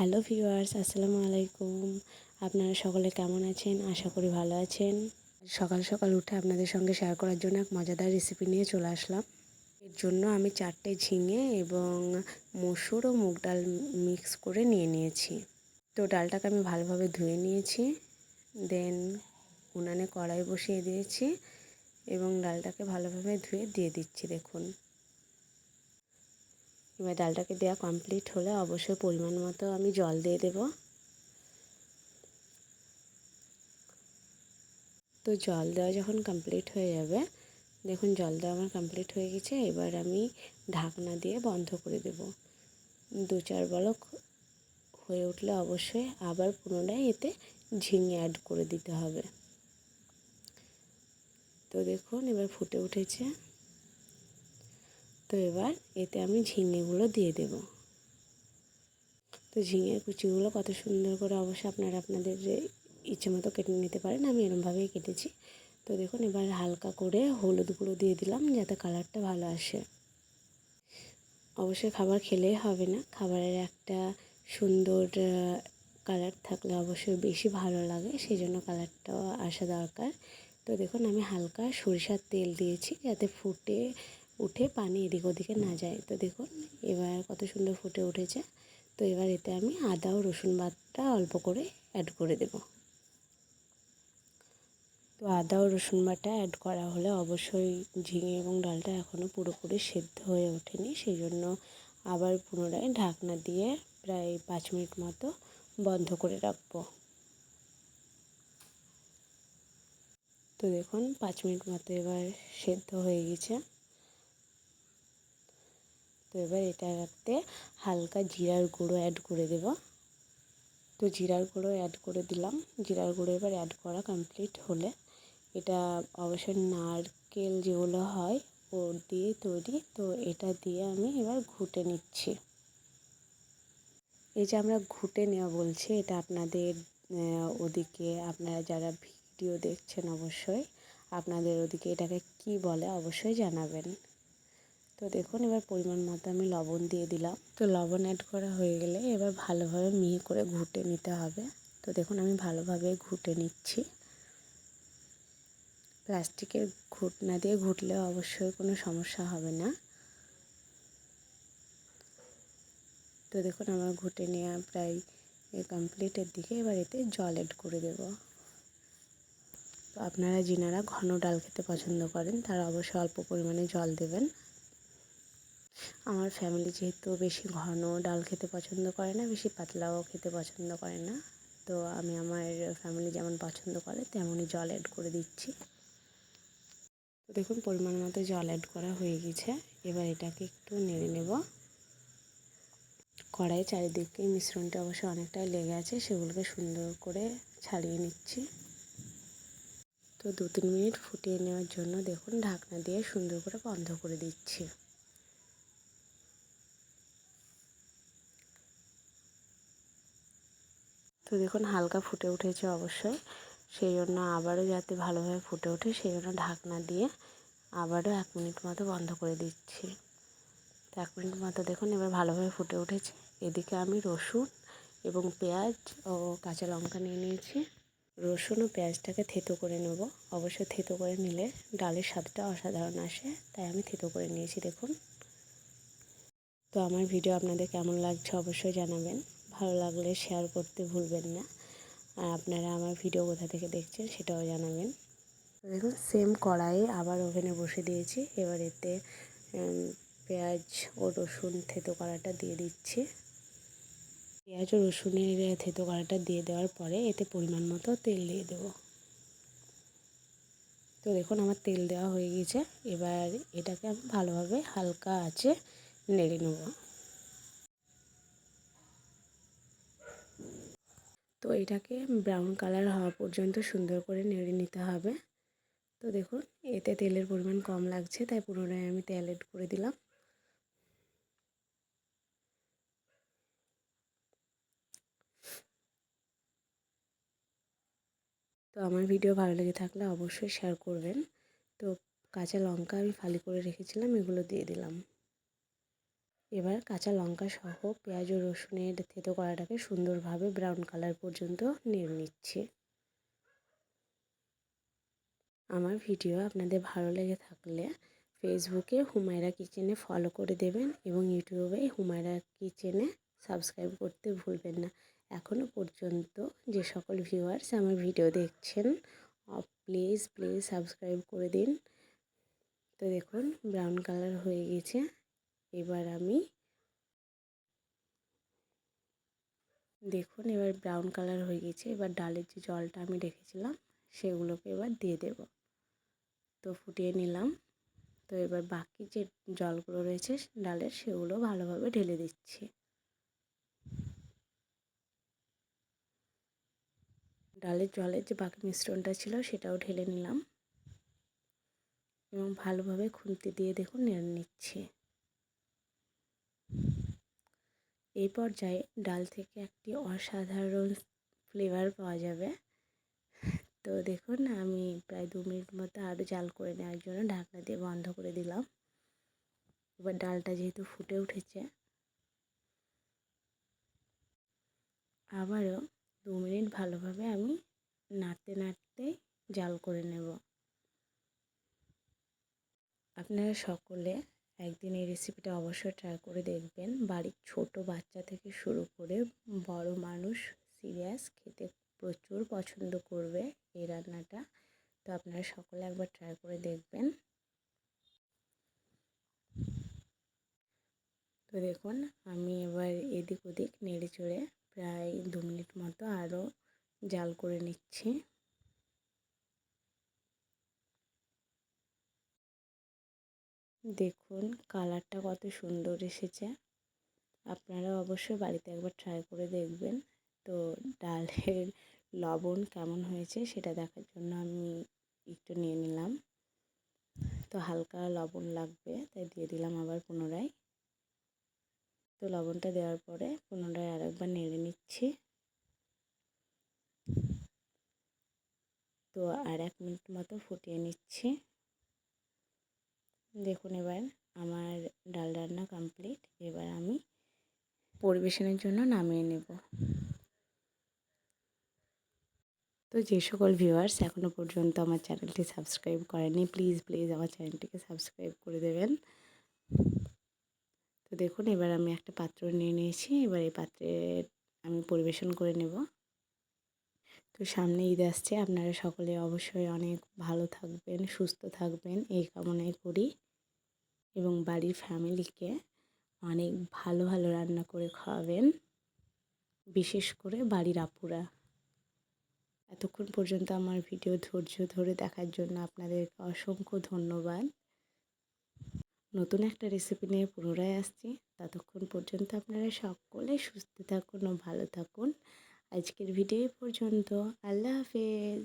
Hello viewers, আসসালামু আলাইকুম। আপনারা সকলে কেমন আছেন? আশা করি ভালো আছেন। সকাল সকাল উঠে আপনাদের সঙ্গে শেয়ার করার জন্য এক মজাদার রেসিপি নিয়ে চলে আসলাম। এর জন্য আমি 4টে ঝিঙে এবং মসুর ও মুগ ডাল মিক্স করে নিয়েছি। তো ডালটাকে আমি ভালোভাবে ধুয়ে নিয়েছি। দেন উনানে কড়াই বসিয়ে দিয়েছি এবং ডালটাকে ভালোভাবে ধুয়ে দিয়ে দিচ্ছি। দেখুন, এবার ডালটাকে দেওয়া কমপ্লিট হলে অবশ্যই পরিমাণ মতো আমি জল দিয়ে দেবো। তো জল দেওয়া যখন কমপ্লিট হয়ে যাবে, দেখুন জল দেওয়া আমার কমপ্লিট হয়ে গেছে। এবার আমি ঢাকনা দিয়ে বন্ধ করে দেব। 2-4 বলক হয়ে উঠলে অবশ্যই আবার পুনরায় এতে ঝিঙে অ্যাড করে দিতে হবে। তো দেখুন এবার ফুটে উঠেছে। তো এবার এতে আমি ঝিঙেগুলো দিয়ে দেব। তো ঝিঙের কুচিগুলো কত সুন্দর করে অবশ্যই আপনারা আপনাদের ইচ্ছে মতো কেটে নিতে পারেন। আমি এরকমভাবেই কেটেছি। তো দেখুন এবার হালকা করে হলুদ গুঁড়ো দিয়ে দিলাম যাতে কালারটা ভালো আসে। অবশ্যই খাবার খেলেই হবে না, খাবারের একটা সুন্দর কালার থাকলে অবশ্যই বেশি ভালো লাগে, সেই জন্য কালারটাও আসা দরকার। তো দেখুন আমি হালকা সরিষার তেল দিয়েছি যাতে ফুটে উঠে পানি এদিক ওদিকে না যায়। তো দেখুন এবার কত সুন্দর ফুটে উঠেছে। তো এবার এতে আমি আদা ও রসুন বাটা অল্প করে অ্যাড করে দেব। তো আদা ও রসুন বাটা অ্যাড করা হলে অবশ্যই ঝিঙে এবং ডালটা এখনও পুরোপুরি সেদ্ধ হয়ে ওঠেনি, সেই জন্য আবার পুনরায় ঢাকনা দিয়ে প্রায় 5 মিনিট মতো বন্ধ করে রাখবো। তো দেখুন 5 মিনিট মতো এবার সেদ্ধ হয়ে গেছে। তো এবার এটা রাখতে হালকা জিরার গুঁড়ো অ্যাড করে দেব। তো জিরার গুঁড়ো অ্যাড করে দিলাম। জিরার গুঁড়ো এবার অ্যাড করা কমপ্লিট হলে, এটা অবশ্যই নারকেল যেগুলো হয় ওর দিয়ে তৈরি, তো এটা দিয়ে আমি এবার ঘুটে নিচ্ছি। এই যে আমরা ঘুটে নেওয়া বলছি, এটা আপনাদের ওদিকে আপনারা যারা ভিডিও দেখছেন অবশ্যই আপনাদের ওদিকে এটাকে কি বলে অবশ্যই জানাবেন। তো দেখুন এবার পরিমাণ মতো আমি লবণ দিয়ে দিলাম। তো লবণ অ্যাড করা হয়ে গেলে এবার ভালোভাবে মিহি করে ঘুটে নিতে হবে। তো দেখুন আমি ভালোভাবে ঘুটে নিচ্ছি। প্লাস্টিকের ঘুটনা দিয়ে ঘুটলে অবশ্যই কোনো সমস্যা হবে না। তো দেখুন আমার ঘুটে নেওয়া প্রায় কমপ্লিটের দিকে। এবার এতে জল অ্যাড করে দেব। তো আপনারা যিনারা ঘন ডাল খেতে পছন্দ করেন তারা অবশ্যই অল্প পরিমাণে জল দেবেন। আমার ফ্যামিলি যেহেতু বেশি ঘন ডাল খেতে পছন্দ করে না, বেশি পাতলাও খেতে পছন্দ করে না, তো আমি আমার ফ্যামিলি যেমন পছন্দ করে তেমনই জল অ্যাড করে দিচ্ছি। তো দেখুন পরিমাণ মতো জল অ্যাড করা হয়ে গেছে। এবার এটাকে একটু নেড়ে নেব। কড়াই চারিদিকে মিশ্রণটা অবশ্য অনেকটাই লেগে আছে, সেগুলোকে সুন্দর করে ছাড়িয়ে নিচ্ছি। তো 2-3 মিনিট ফুটিয়ে নেওয়ার জন্য দেখুন ঢাকনা দিয়ে সুন্দর করে বন্ধ করে দিচ্ছি। তো দেখুন হালকা ফুটে উঠেছে অবশ্যই, সেই জন্য আবারও যাতে ভালোভাবে ফুটে ওঠে সেই জন্য ঢাকনা দিয়ে আবারও 1 মিনিট মতো বন্ধ করে দিচ্ছি। তো 1 মিনিট মতো দেখুন এবার ভালোভাবে ফুটে উঠেছে। এদিকে আমি রসুন এবং পেঁয়াজ ও কাঁচা লঙ্কা নিয়ে নিয়েছি। রসুন ও পেঁয়াজটাকে থেতো করে নেব। অবশ্যই থেতো করে নিলে ডালের স্বাদটা অসাধারণ আসে, তাই আমি থেতো করে নিয়েছি। দেখুন, তো আমার ভিডিও আপনাদের কেমন লাগছে অবশ্যই জানাবেন। ভালো লাগলে শেয়ার করতে ভুলবেন না। আর আপনারা আমার ভিডিও কোথা থেকে দেখছেন সেটাও জানাবেন। তো দেখুন সেম কড়াইয়ে আবার ওভেনে বসে দিয়েছি। এবার এতে পেঁয়াজ ও রসুন থেতো করাটা দিয়ে দিচ্ছি। পেঁয়াজ ও রসুনের থেতো করাটা দিয়ে দেওয়ার পরে এতে পরিমাণ মতো তেল দিয়ে দেবো। তো দেখুন আমার তেল দেওয়া হয়ে গেছে। এবার এটাকে আমি ভালোভাবে হালকা আঁচে নেড়ে নেব। তো এটাকে ব্রাউন কালার হওয়া পর্যন্ত সুন্দর করে নেড়ে নিতে হবে। তো দেখুন এতে তেলের পরিমাণ কম লাগছে, তাই পুনরায় আমি তেল অ্যাড করে দিলাম। তো আমার ভিডিও ভালো লেগে থাকলে অবশ্যই শেয়ার করবেন। তো কাঁচা লঙ্কা আমি ফালি করে রেখেছিলাম, এগুলো দিয়ে দিলাম। এবার কাঁচা লঙ্কা সহ পেঁয়াজ ও রসুনের থেতো করাটাকে সুন্দরভাবে ব্রাউন কালার পর্যন্ত নেড়ে নিচ্ছি। আমার ভিডিও আপনাদের ভালো লেগে থাকলে ফেসবুকে হুমায়রা কিচেনে ফলো করে দেবেন এবং ইউটিউবে হুমায়রা কিচেনে সাবস্ক্রাইব করতে ভুলবেন না। এখনও পর্যন্ত যে সকল ভিউয়ার্স আমার ভিডিও দেখছেন প্লিজ সাবস্ক্রাইব করে দিন। তো দেখুন ব্রাউন কালার হয়ে গেছে। এবার এবার ব্রাউন কালার হয়ে গেছে। এবার ডালের যে জলটা আমি রেখেছিলাম সেগুলোকে এবার দিয়ে দেব। তো ফুটিয়ে নিলাম। তো এবার বাকি যে জলগুলো রয়েছে ডালের সেগুলো ভালোভাবে ঢেলে দিচ্ছি। ডালের জলের যে বাকি মিশ্রণটা ছিল সেটাও ঢেলে নিলাম এবং ভালোভাবে খুন্তি দিয়ে দেখুন নেড়ে নিচ্ছি। এই পর্যায়ে ডাল থেকে একটি অসাধারণ ফ্লেভার পাওয়া যাবে। তো দেখুন আমি প্রায় 2 মিনিট মতো আরও জাল করে নেওয়ার জন্য ঢাকনা দিয়ে বন্ধ করে দিলাম। এবার ডালটা যেহেতু ফুটে উঠেছে আবারও 2 মিনিট ভালোভাবে আমি নাড়তে জাল করে নেব। আপনারা সকলে একদিন এই রেসিপিটা অবশ্যই ট্রাই করে দেখবেন। বাড়ির ছোট বাচ্চা থেকে শুরু করে বড় মানুষ সিরিয়াস খেতে প্রচুর পছন্দ করবে এই রান্নাটা। তো আপনারা সকলে একবার ট্রাই করে দেখবেন। তো দেখুন আমি এবার এদিক ওদিক নেড়ে চড়ে প্রায় 2 মিনিট মতো আরও জাল করে নিচ্ছি। দেখুন কালারটা কত সুন্দর এসেছে। আপনারা অবশ্যই বাড়িতে একবার ট্রাই করে দেখবেন। তো ডালের লবণ কেমন হয়েছে সেটা দেখার জন্য আমি একটু নিয়ে নিলাম। তো হালকা লবণ লাগবে তাই দিয়ে দিলাম আবার পুনরায়। তো লবণটা দেওয়ার পরে পুনরায় আরেকবার নেড়ে নিচ্ছি। তো আর 1 মিনিট মতো ফুটিয়ে নিচ্ছি। দেখুন এবার আমার ডাল রান্না কমপ্লিট। এবার আমি পরিবেশনের জন্য নামিয়ে নেব। তো যে সকল ভিউয়ার্স এখনও পর্যন্ত আমার চ্যানেলটি সাবস্ক্রাইব করেনি প্লিজ আমার চ্যানেলটিকে সাবস্ক্রাইব করে দেবেন। তো দেখুন এবার আমি একটা পাত্র নিয়ে নিয়েছি। এবার এই পাত্রে আমি পরিবেশন করে নেব। তো সামনে ঈদ আসছে, আপনারা সকলে অবশ্যই অনেক ভালো থাকবেন, সুস্থ থাকবেন এই কামনাই করি এবং বাড়ির ফ্যামিলিকে অনেক ভালো রান্না করে খাওয়াবেন, বিশেষ করে বাড়ির আপুরা। এতক্ষণ পর্যন্ত আমার ভিডিও ধৈর্য ধরে দেখার জন্য আপনাদেরকে অসংখ্য ধন্যবাদ। নতুন একটা রেসিপি নিয়ে পুনরায় আসছি। ততক্ষণ পর্যন্ত আপনারা সকলে সুস্থ থাকুন ও ভালো থাকুন। আজকের ভিডিও পর্যন্ত। আল্লাহ হাফেজ।